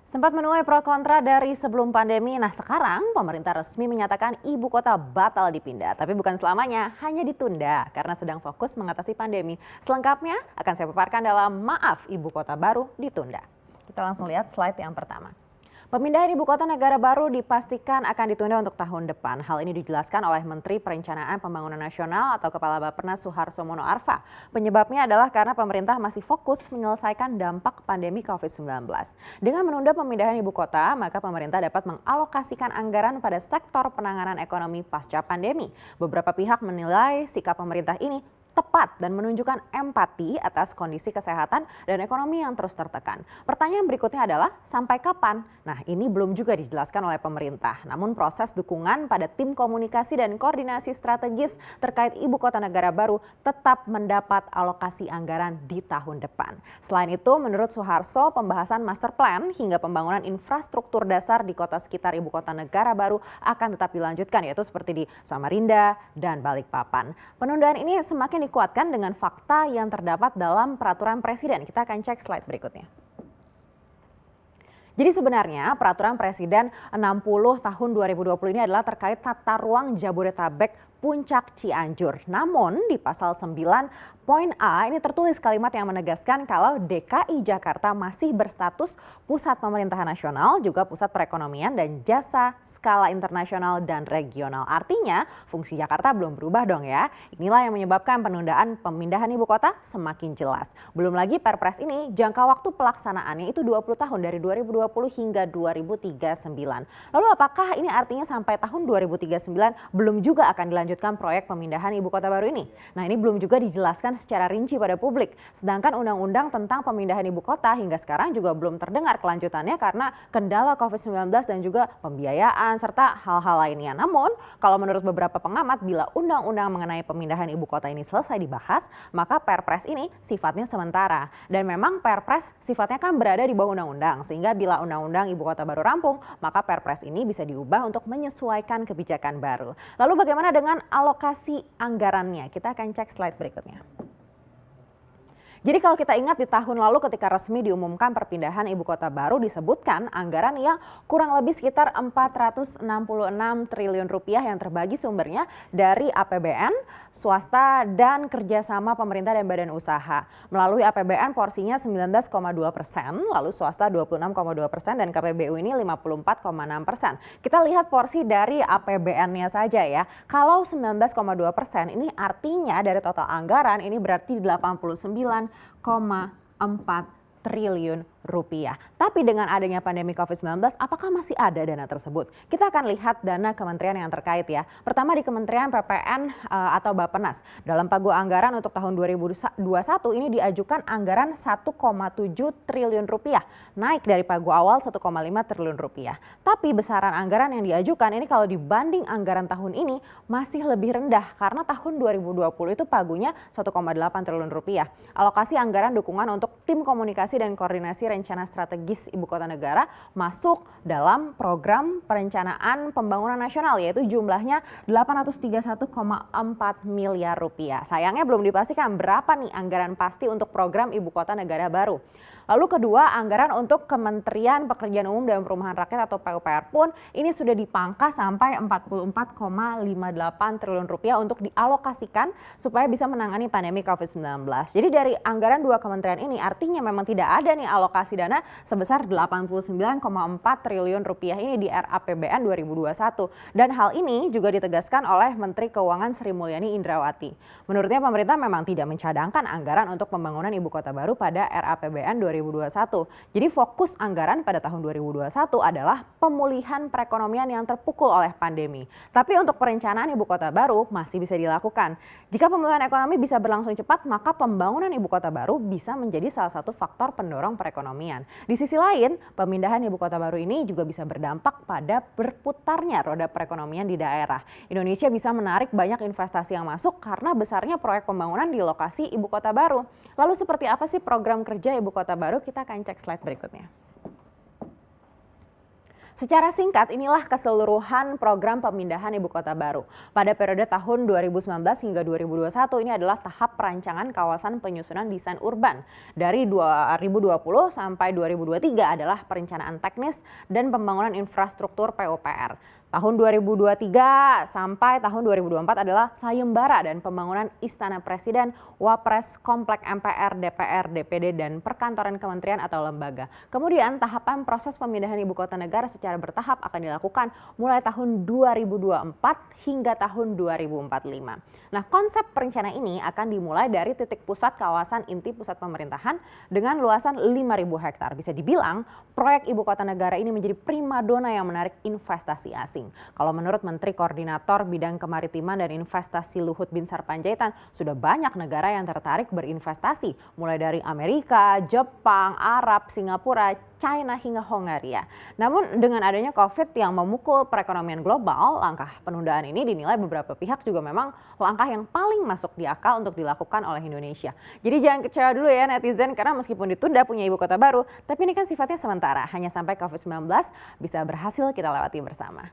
Sempat menuai pro kontra dari sebelum pandemi, nah sekarang pemerintah resmi menyatakan ibu kota batal dipindah. Tapi bukan selamanya, hanya ditunda karena sedang fokus mengatasi pandemi. Selengkapnya akan saya paparkan dalam Maaf Ibu Kota Baru Ditunda. Kita langsung lihat slide yang pertama. Pemindahan ibu kota negara baru dipastikan akan ditunda untuk tahun depan. Hal ini dijelaskan oleh Menteri Perencanaan Pembangunan Nasional atau Kepala Bappenas Suharso Mono Arfa. Penyebabnya adalah karena pemerintah masih fokus menyelesaikan dampak pandemi COVID-19. Dengan menunda pemindahan ibu kota, maka pemerintah dapat mengalokasikan anggaran pada sektor penanganan ekonomi pasca pandemi. Beberapa pihak menilai sikap pemerintah ini tepat dan menunjukkan empati atas kondisi kesehatan dan ekonomi yang terus tertekan. Pertanyaan berikutnya adalah sampai kapan? Nah, ini belum juga dijelaskan oleh pemerintah. Namun proses dukungan pada tim komunikasi dan koordinasi strategis terkait ibu kota negara baru tetap mendapat alokasi anggaran di tahun depan. Selain itu, menurut Suharso, pembahasan master plan hingga pembangunan infrastruktur dasar di kota sekitar ibu kota negara baru akan tetap dilanjutkan, yaitu seperti di Samarinda dan Balikpapan. Penundaan ini semakin dikuatkan dengan fakta yang terdapat dalam peraturan presiden. Kita akan cek slide berikutnya. Jadi sebenarnya peraturan presiden 60 tahun 2020 ini adalah terkait tata ruang Jabodetabek Puncak Cianjur. Namun di pasal 9 poin A ini tertulis kalimat yang menegaskan kalau DKI Jakarta masih berstatus pusat pemerintahan nasional, juga pusat perekonomian dan jasa skala internasional dan regional. Artinya fungsi Jakarta belum berubah dong ya. Inilah yang menyebabkan penundaan pemindahan ibu kota semakin jelas. Belum lagi Perpres ini jangka waktu pelaksanaannya itu 20 tahun dari 2020 hingga 2039. Lalu apakah ini artinya sampai tahun 2039 belum juga akan dilanjutkan proyek pemindahan ibu kota baru ini? Nah, ini belum juga dijelaskan secara rinci pada publik. Sedangkan undang-undang tentang pemindahan ibu kota hingga sekarang juga belum terdengar kelanjutannya karena kendala COVID-19 dan juga pembiayaan serta hal-hal lainnya. Namun, kalau menurut beberapa pengamat, bila undang-undang mengenai pemindahan ibu kota ini selesai dibahas, maka Perpres ini sifatnya sementara. Dan memang Perpres sifatnya kan berada di bawah undang-undang, sehingga bila undang-undang ibu kota baru rampung, maka Perpres ini bisa diubah untuk menyesuaikan kebijakan baru. Lalu bagaimana dengan alokasi anggarannya? Kita akan cek slide berikutnya. Jadi kalau kita ingat di tahun lalu ketika resmi diumumkan perpindahan ibu kota baru disebutkan anggaran yang kurang lebih sekitar 466 triliun rupiah yang terbagi sumbernya dari APBN, swasta dan kerjasama pemerintah dan badan usaha. Melalui APBN porsinya 19,2%, lalu swasta 26,2% dan KPBU ini 54,6%. Kita lihat porsi dari APBN-nya saja ya. Kalau 19,2% ini artinya dari total anggaran ini berarti 89,4 triliun rupiah. Tapi dengan adanya pandemi COVID-19, apakah masih ada dana tersebut? Kita akan lihat dana kementerian yang terkait ya. Pertama di Kementerian PPN atau Bappenas. Dalam pagu anggaran untuk tahun 2021 ini diajukan anggaran 1,7 triliun rupiah. Naik dari pagu awal 1,5 triliun rupiah. Tapi besaran anggaran yang diajukan ini kalau dibanding anggaran tahun ini masih lebih rendah. Karena tahun 2020 itu pagunya 1,8 triliun rupiah. Alokasi anggaran dukungan untuk tim komunikasi dan koordinasi rencana strategis ibu kota negara masuk dalam program perencanaan pembangunan nasional, yaitu jumlahnya 831,4 miliar rupiah. Sayangnya belum dipastikan berapa nih anggaran pasti untuk program ibu kota negara baru. Lalu kedua, anggaran untuk Kementerian Pekerjaan Umum dan Perumahan Rakyat atau PUPR pun ini sudah dipangkas sampai 44,58 triliun rupiah untuk dialokasikan supaya bisa menangani pandemi COVID-19. Jadi dari anggaran dua kementerian ini artinya memang tidak ada nih alokasi dana sebesar 89,4 triliun rupiah ini di RAPBN 2021. Dan hal ini juga ditegaskan oleh Menteri Keuangan Sri Mulyani Indrawati. Menurutnya pemerintah memang tidak mencadangkan anggaran untuk pembangunan ibu kota baru pada RAPBN 2021. Jadi fokus anggaran pada tahun 2021 adalah pemulihan perekonomian yang terpukul oleh pandemi. Tapi untuk perencanaan ibu kota baru masih bisa dilakukan. Jika pemulihan ekonomi bisa berlangsung cepat, maka pembangunan ibu kota baru bisa menjadi salah satu faktor pendorong perekonomian. Di sisi lain, pemindahan ibu kota baru ini juga bisa berdampak pada berputarnya roda perekonomian di daerah. Indonesia bisa menarik banyak investasi yang masuk karena besarnya proyek pembangunan di lokasi ibu kota baru. Lalu seperti apa sih program kerja ibu kota baru? Kita akan cek slide berikutnya. Secara singkat, inilah keseluruhan program pemindahan ibu kota baru. Pada periode tahun 2019 hingga 2021 ini adalah tahap perancangan kawasan penyusunan desain urban. Dari 2020 sampai 2023 adalah perencanaan teknis dan pembangunan infrastruktur PUPR. Tahun 2023 sampai tahun 2024 adalah sayembara dan pembangunan Istana Presiden, Wapres, Komplek MPR, DPR, DPD, dan perkantoran kementerian atau lembaga. Kemudian tahapan proses pemindahan ibu kota negara secara bertahap akan dilakukan mulai tahun 2024 hingga tahun 2045. Nah, konsep perencanaan ini akan dimulai dari titik pusat kawasan inti pusat pemerintahan dengan luasan 5.000 hektar. Bisa dibilang proyek ibu kota negara ini menjadi primadona yang menarik investasi asing. Kalau menurut Menteri Koordinator Bidang Kemaritiman dan Investasi Luhut Binsar Panjaitan, sudah banyak negara yang tertarik berinvestasi, mulai dari Amerika, Jepang, Arab, Singapura, China hingga Hongaria. Namun dengan adanya COVID yang memukul perekonomian global, langkah penundaan ini dinilai beberapa pihak juga memang langkah yang paling masuk di akal untuk dilakukan oleh Indonesia. Jadi jangan kecewa dulu ya netizen, karena meskipun ditunda punya ibu kota baru, tapi ini kan sifatnya sementara, hanya sampai COVID-19 bisa berhasil kita lewati bersama.